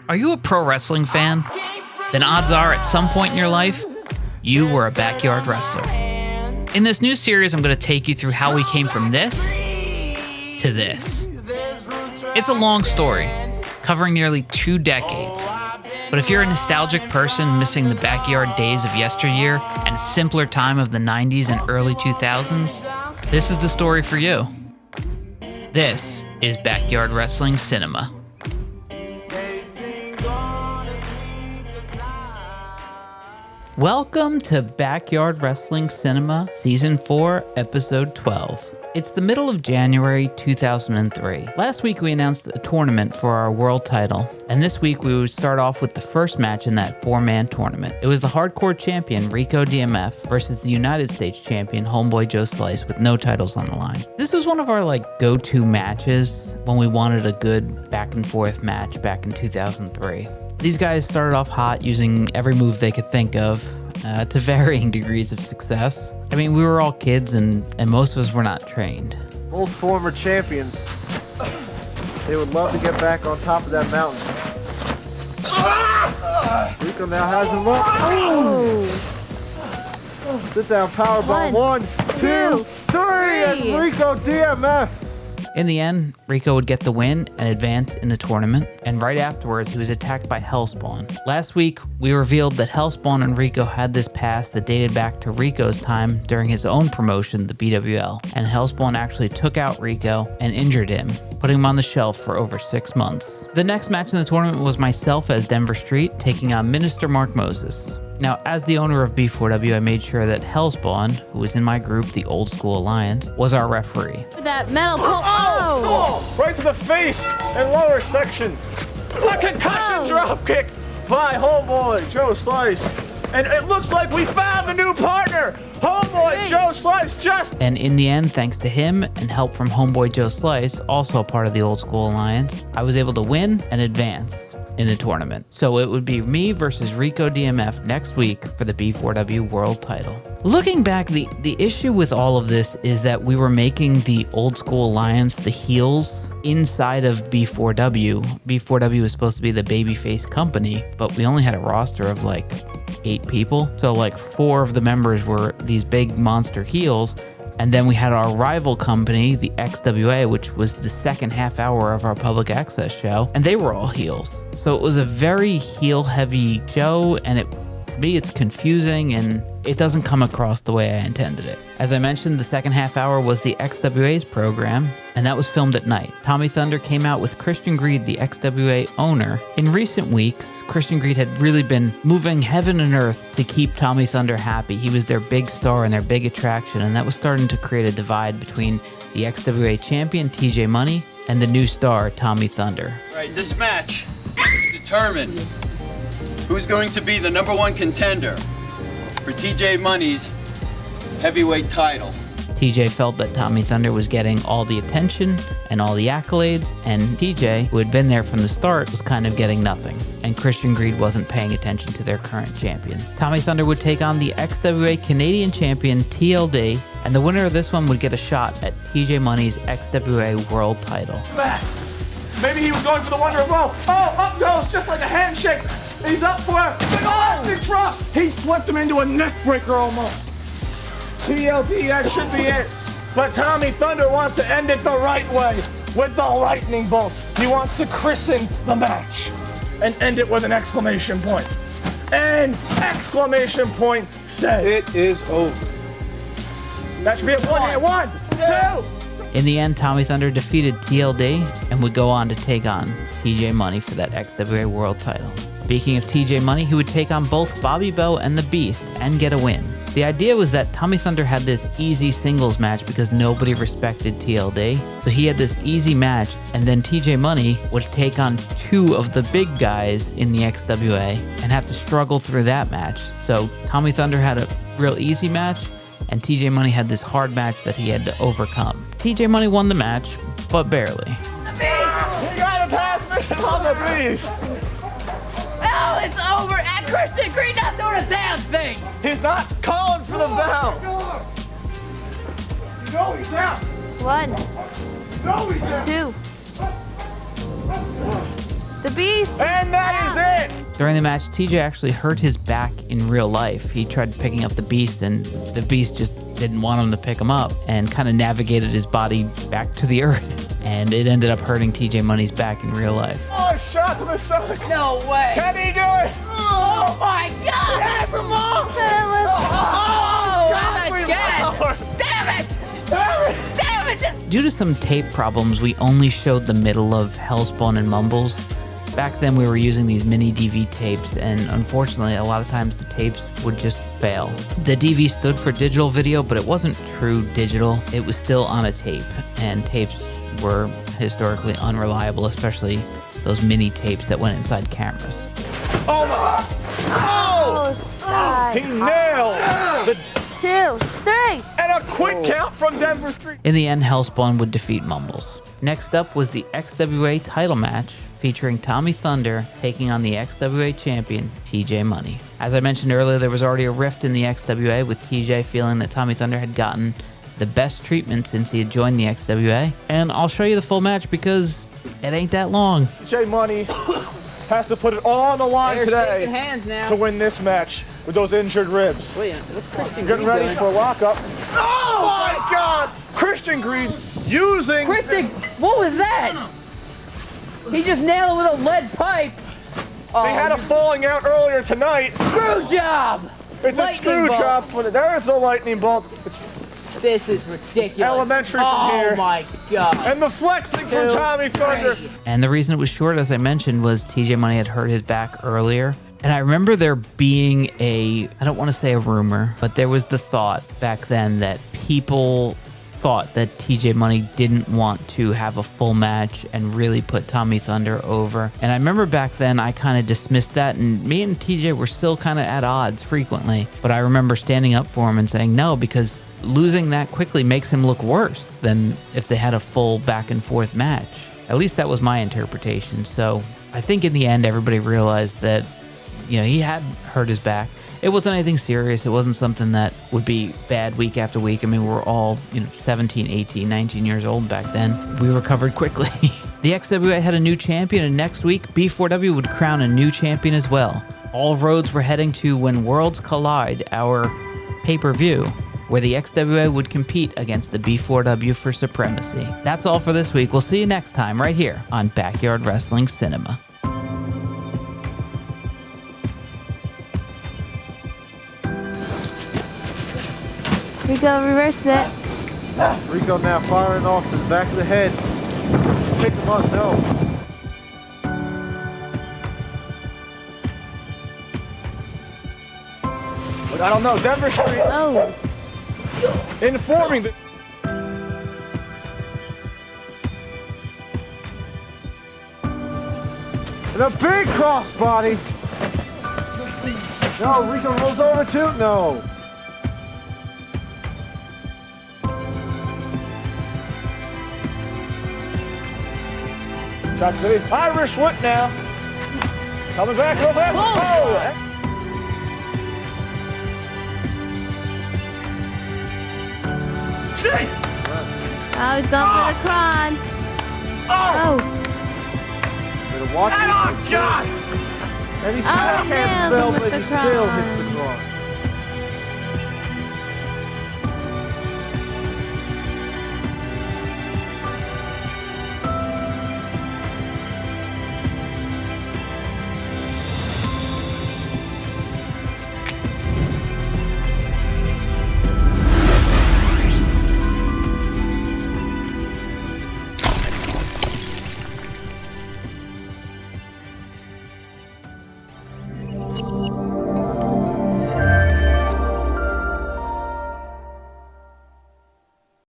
Are you a pro wrestling fan? Then odds are at some point in your life, you were a backyard wrestler. In this new series, I'm going to take you through how we came from this to this. It's a long story, covering nearly 2 decades. But if you're a nostalgic person missing the backyard days of yesteryear and a simpler time of the 90s and early 2000s, this is the story for you. This is Backyard Wrestling Cinema. Welcome to Backyard Wrestling Cinema, Season 4, Episode 12. It's the middle of January 2003. Last week we announced a tournament for our world title, and this week we would start off with the first match in that 4-man tournament. It was the hardcore champion Rico DMF versus the United States champion Homeboy Joe Slice with no titles on the line. This was one of our go-to matches when we wanted a good back and forth match back in 2003. These guys started off hot using every move they could think of to varying degrees of success. I mean, we were all kids and most of us were not trained. Both former champions. They would love to get back on top of that mountain. Rico now has him up. Oh. Sit down powerbomb. 1, 2, 3, and Rico DMF. In the end, Rico would get the win and advance in the tournament, and right afterwards, he was attacked by Hellspawn. Last week, we revealed that Hellspawn and Rico had this past that dated back to Rico's time during his own promotion, the BWL, and Hellspawn actually took out Rico and injured him, putting him on the shelf for over 6 months. The next match in the tournament was myself as Denver Street, taking on Minister Mark Moses. Now, as the owner of B4W, I made sure that Hellspawn, who was in my group, the Old School Alliance, was our referee. That metal pole. Oh! Right to the face and lower section. A concussion drop kick by Homeboy Joe Slice. And it looks like we found the new partner. Homeboy Joe Slice just... And in the end, thanks to him and help from Homeboy Joe Slice, also a part of the Old School Alliance, I was able to win and advance in the tournament. So it would be me versus Rico DMF next week for the B4W World title. Looking back, the issue with all of this is that we were making the Old School Alliance the heels inside of B4W. B4W was supposed to be the babyface company, but we only had a roster of 8 people. So 4 of the members were these big monster heels. And then we had our rival company, the XWA, which was the second half hour of our public access show, and they were all heels. So it was a very heel-heavy show, and to me, it's confusing, and it doesn't come across the way I intended it. As I mentioned, the second half hour was the XWA's program, and that was filmed at night. Tommy Thunder came out with Christian Greed, the XWA owner. In recent weeks, Christian Greed had really been moving heaven and earth to keep Tommy Thunder happy. He was their big star and their big attraction, and that was starting to create a divide between the XWA champion, TJ Money, and the new star, Tommy Thunder. All right, this match determined who's going to be the #1 contender for TJ Money's heavyweight title. TJ felt that Tommy Thunder was getting all the attention and all the accolades, and TJ, who had been there from the start, was kind of getting nothing, and Christian Greed wasn't paying attention to their current champion. Tommy Thunder would take on the XWA Canadian champion, TLD, and the winner of this one would get a shot at TJ Money's XWA World title. Maybe he was going for the Wonder of Woe. Oh, up goes, just like a handshake. He's up for it. Oh, big drop. He flipped him into a neck breaker almost. TLD, that should be it. But Tommy Thunder wants to end it the right way with the lightning bolt. He wants to christen the match and end it with an exclamation point. And exclamation point said, it is over. That should be a 1 hit. 1, 2. In the end, Tommy Thunder defeated TLD and would go on to take on TJ Money for that XWA World title. Speaking of TJ Money, he would take on both Bobby Bow and The Beast and get a win. The idea was that Tommy Thunder had this easy singles match because nobody respected TLD. So he had this easy match, and then TJ Money would take on 2 of the big guys in the XWA and have to struggle through that match. So Tommy Thunder had a real easy match, and TJ Money had this hard match that he had to overcome. TJ Money won the match, but barely. The Beast! He got a pass mission on the Beast! Oh, it's over! And Christian Greed not doing a damn thing! He's not calling for the bell! You know he's out! 1, No, he's out! 2. The Beast. And that is it. During the match, TJ actually hurt his back in real life. He tried picking up the Beast, and the Beast just didn't want him to pick him up and kind of navigated his body back to the earth. And it ended up hurting TJ Money's back in real life. Oh, a shot to the stomach. No way. Can he do it? Oh my God. Yes, the ball. Oh, God, not we again. lost. Damn it. Damn it. Due to some tape problems, we only showed the middle of Hellspawn and Mumbles. Back then we were using these mini DV tapes, and unfortunately a lot of times the tapes would just fail. The DV stood for digital video, but it wasn't true digital. It was still on a tape, and tapes were historically unreliable, especially those mini tapes that went inside cameras. Oh my. Oh. He nailed the 2, 3. and a quick count from Denver Street. In the end, Hellspawn would defeat Mumbles. Next up was the XWA title match, featuring Tommy Thunder taking on the XWA champion, TJ Money. As I mentioned earlier, there was already a rift in the XWA, with TJ feeling that Tommy Thunder had gotten the best treatment since he had joined the XWA. And I'll show you the full match because it ain't that long. TJ Money has to put it all on the line They're today shaking hands now. to win this match with those injured ribs. Wait, what's Christian Getting Green ready doing? for a lockup. Oh my God! Christian Green using. Christian, what was that? He just nailed it with a lead pipe. They had a falling out earlier tonight. Screw job. It's a Lightning screw bolt. job for the. There's a lightning bolt. It's This is ridiculous. elementary from here. Oh my God. And the flexing from 2, Tommy Thunder. 3. And the reason it was short, as I mentioned, was TJ Money had hurt his back earlier. And I remember there being I don't want to say a rumor, but there was the thought back then that people thought that TJ Money didn't want to have a full match and really put Tommy Thunder over. And I remember back then I kind of dismissed that, and me and TJ were still kind of at odds frequently. But I remember standing up for him and saying no, because losing that quickly makes him look worse than if they had a full back and forth match. At least that was my interpretation. So I think in the end, everybody realized that, you know, he had hurt his back. It wasn't anything serious. It wasn't something that would be bad week after week. I mean, we were all, 17, 18, 19 years old back then. We recovered quickly. The XWA had a new champion, and next week, B4W would crown a new champion as well. All roads were heading to When Worlds Collide, our pay-per-view, where the XWA would compete against the B4W for supremacy. That's all for this week. We'll see you next time right here on Backyard Wrestling Cinema. Rico, reverse it. Rico now firing off to the back of the head. Pick him up, no. But I don't know, Denver Street Oh. informing that. And a big crossbody. No, Rico rolls over too? No. Shot to the Irish whip now. Coming back real fast. Oh! Oh, he's going for the cron. Oh. Better watch it. Oh, God! And he still can't nailed him spell, with but the he still cross. hits the cross.